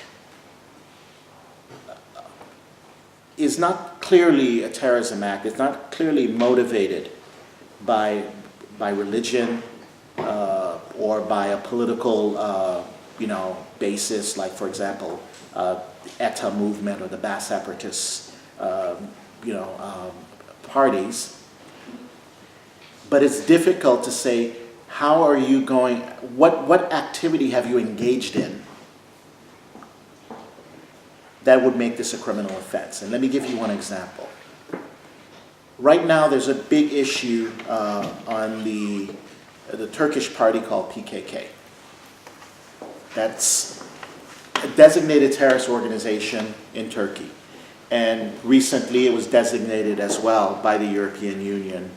is not clearly a terrorism act. It's not clearly motivated by religion or by a political basis, like, for example, ETA movement or the Basque separatist parties. But it's difficult to say, how are you going, what activity have you engaged in that would make this a criminal offense? And let me give you one example. Right now there's a big issue on the Turkish party called PKK. That's a designated terrorist organization in Turkey. And recently it was designated as well by the European Union.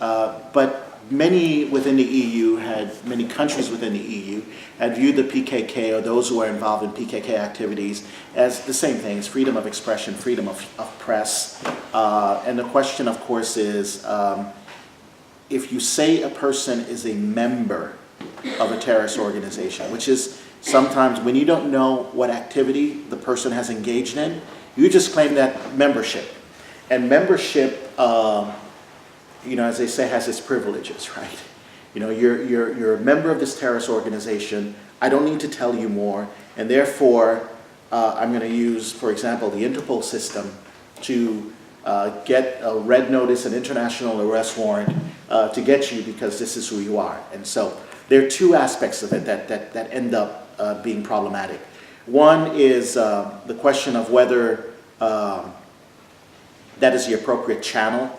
But many within the EU many countries within the EU had viewed the PKK, or those who are involved in PKK activities, as the same thing, as freedom of expression, freedom of press. And the question, of course, is if you say a person is a member of a terrorist organization, which is sometimes when you don't know what activity the person has engaged in, you just claim that membership. And membership, as they say, has its privileges, right? You're a member of this terrorist organization. I don't need to tell you more, and therefore, I'm going to use, for example, the Interpol system to get a red notice, an international arrest warrant to get you because this is who you are. And so there are two aspects of it that end up being problematic. One is the question of whether that is the appropriate channel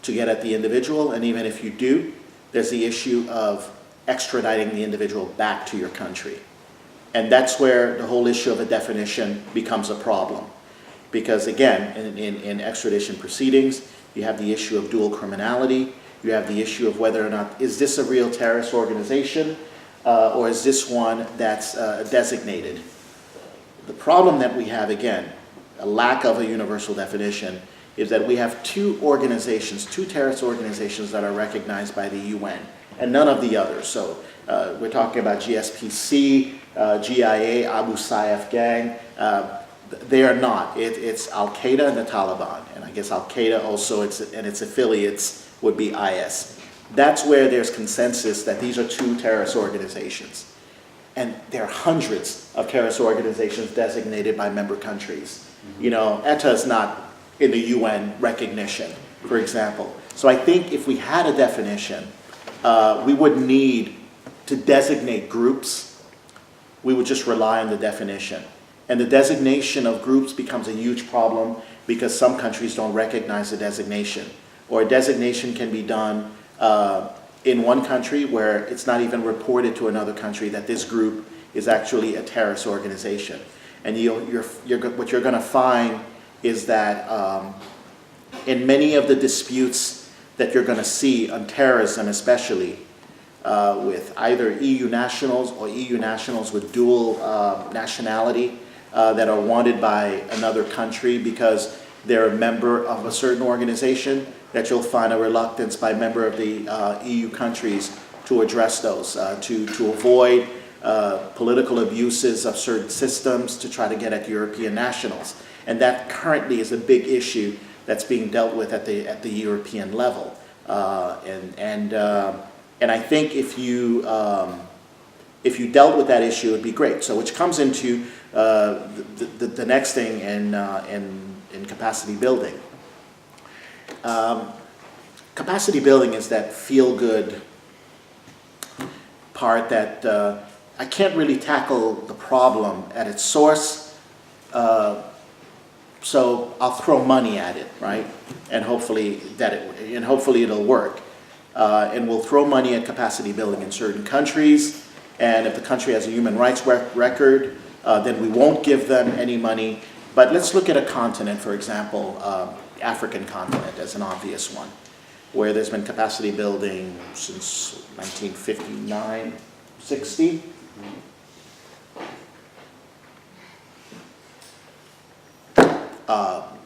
to get at the individual, and even if you do, there's the issue of extraditing the individual back to your country. And that's where the whole issue of a definition becomes a problem. Because again, in extradition proceedings, you have the issue of dual criminality, you have the issue of whether or not, is this a real terrorist organization, or is this one that's designated? The problem that we have, again, a lack of a universal definition, is that we have two terrorist organizations that are recognized by the UN, and none of the others. So we're talking about GSPC, GIA, Abu Sayyaf gang. They are not. It's Al-Qaeda and the Taliban. And I guess Al-Qaeda also, and its affiliates would be IS. that's where there's consensus that these are two terrorist organizations. And there are hundreds of terrorist organizations designated by member countries. You know, ETA is not in the UN recognition, for example. So I think if we had a definition, we wouldn't need to designate groups. We would just rely on the definition. And the designation of groups becomes a huge problem because some countries don't recognize the designation. Or a designation can be done in one country where it's not even reported to another country that this group is actually a terrorist organization. And what you're going to find is that in many of the disputes that you're going to see on terrorism, especially with either EU nationals or EU nationals with dual nationality that are wanted by another country because they're a member of a certain organization, that you'll find a reluctance by member of the EU countries to address those, to avoid political abuses of certain systems to try to get at European nationals. And that currently is a big issue that's being dealt with at the European level. And I think if you dealt with that issue, it'd be great. So which comes into the next thing in capacity building. Capacity building is that feel-good part that I can't really tackle the problem at its source, so I'll throw money at it, right? And hopefully it'll work. And we'll throw money at capacity building in certain countries, and if the country has a human rights record, then we won't give them any money. But let's look at a continent, for example, the African continent as an obvious one, where there's been capacity building since 1959, 60.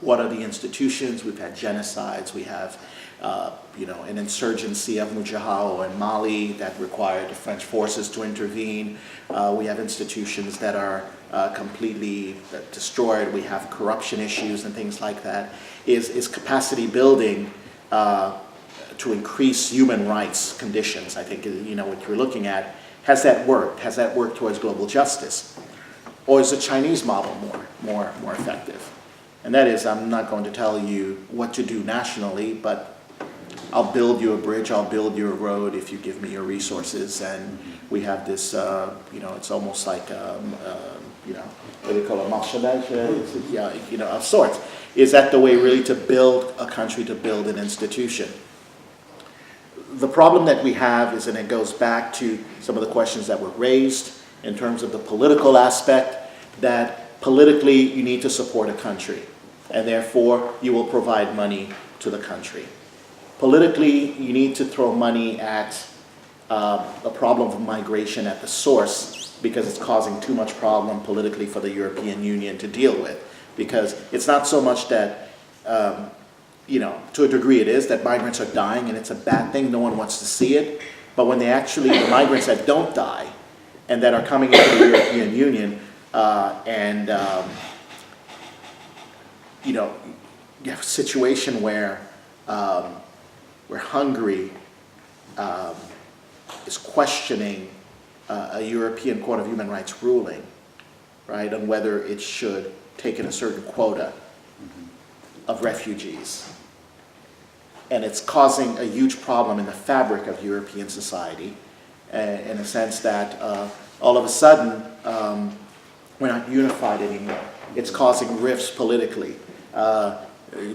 What are the institutions? We've had genocides. We have, an insurgency of Mujahao in Mali that required the French forces to intervene. We have institutions that are completely destroyed. We have corruption issues and things like that. Is capacity building to increase human rights conditions? I think what you're looking at. Has that worked? Has that worked towards global justice? Or is the Chinese model more effective? And that is, I'm not going to tell you what to do nationally, but I'll build you a bridge, I'll build you a road if you give me your resources. And we have this, it's almost like, what do you call it, marchandage, of sorts. Is that the way really to build a country, to build an institution? The problem that we have is, and it goes back to some of the questions that were raised in terms of the political aspect, that politically you need to support a country, and therefore you will provide money to the country. Politically, you need to throw money at a problem of migration at the source because it's causing too much problem politically for the European Union to deal with. Because it's not so much that, to a degree it is, that migrants are dying and it's a bad thing, no one wants to see it. But when they actually, the migrants that don't die and that are coming into the European Union, you have a situation where Hungary is questioning a European Court of Human Rights ruling, right, on whether it should take in a certain quota of refugees. And it's causing a huge problem in the fabric of European society, in a sense that all of a sudden we're not unified anymore. It's causing rifts politically.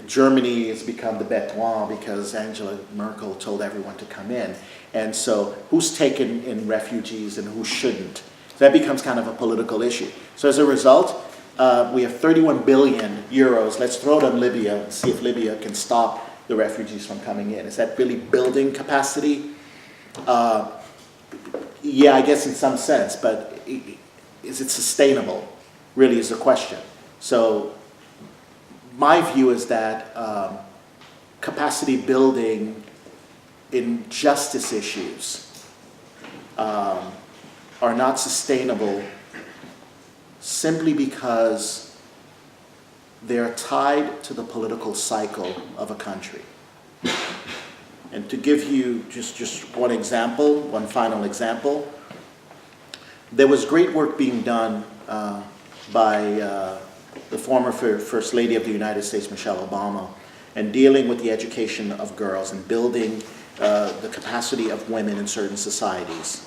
Germany has become the bête noire because Angela Merkel told everyone to come in. And so who's taken in refugees and who shouldn't? So that becomes kind of a political issue. So as a result, we have 31 billion euros. Let's throw it on Libya and see if Libya can stop the refugees from coming in. Is that really building capacity? Yeah, I guess in some sense, but is it sustainable, really is the question. So my view is that capacity building in justice issues are not sustainable simply because they're tied to the political cycle of a country. And to give you just one example, one final example, there was great work being done by the former First Lady of the United States, Michelle Obama, and dealing with the education of girls and building the capacity of women in certain societies.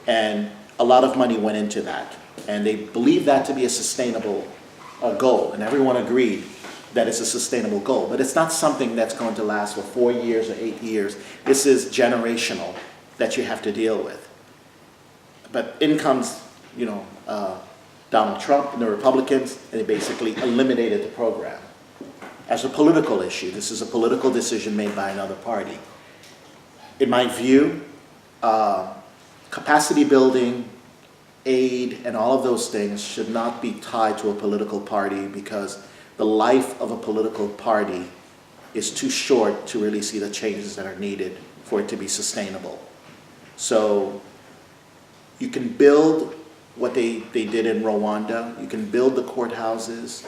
And a lot of money went into that. And they believed that to be a sustainable goal, and everyone agreed that it's a sustainable goal. But it's not something that's going to last for 4 years or 8 years. This is generational that you have to deal with. But in comes, Donald Trump and the Republicans, and they basically eliminated the program. As a political issue, this is a political decision made by another party. In my view, capacity building, aid, and all of those things should not be tied to a political party, because the life of a political party is too short to really see the changes that are needed for it to be sustainable. So you can build what they did in Rwanda, you can build the courthouses,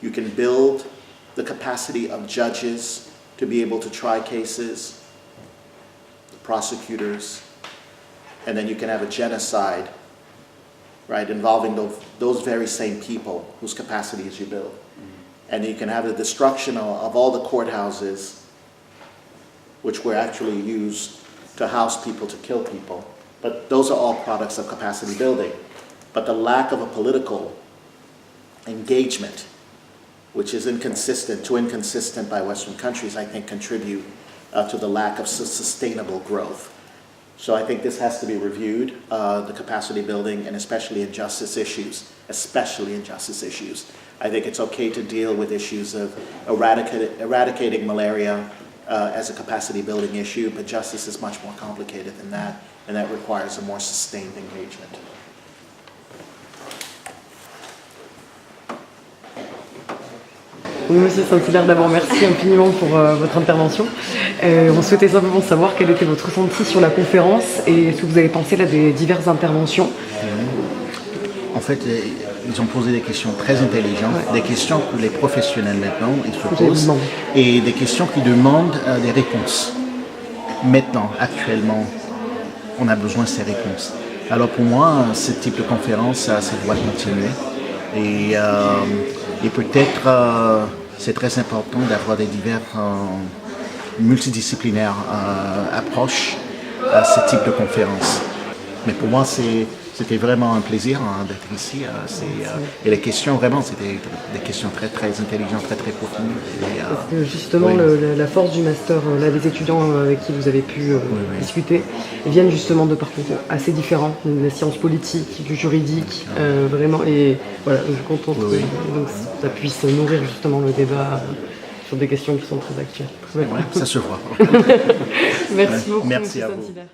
you can build the capacity of judges to be able to try cases, the prosecutors, and then you can have a genocide, right, involving those very same people whose capacities you build. And you can have the destruction of all the courthouses, which were actually used to house people, to kill people. But those are all products of capacity building. But the lack of a political engagement, which is too inconsistent by Western countries, I think contribute to the lack of sustainable growth. So I think this has to be reviewed, the capacity building, and especially in justice issues, I think it's okay to deal with issues of eradicating malaria as a capacity building issue, but justice is much more complicated than that, and that requires a more sustained engagement. Oui, Monsieur St Hilaire, d'abord merci infiniment pour votre intervention. On souhaitait simplement savoir quel était votre ressenti sur la conférence et ce que vous avez pensé là des diverses interventions. En fait, ils ont posé des questions très intelligentes, des questions que les professionnels maintenant ils se posent, et des questions qui demandent des réponses. Maintenant, actuellement, on a besoin de ces réponses. Alors pour moi, ce type de conférence, ça doit continuer. Et peut-être c'est très important d'avoir des divers multidisciplinaires approches à ce type de conférence. Mais pour moi, c'était vraiment un plaisir d'être ici. Et les questions, vraiment, c'était des questions très, très intelligentes, très, très profondes. Parce que justement, la force du master, là, des étudiants avec qui vous avez pu discuter, viennent justement de parcours assez différents, de la science politique, du juridique, vraiment. Et voilà, je suis contente que donc, ça puisse nourrir justement le débat sur des questions qui sont très actuelles. Ouais, ça se voit. Merci beaucoup, Merci Monsieur à St vous. Hilaire.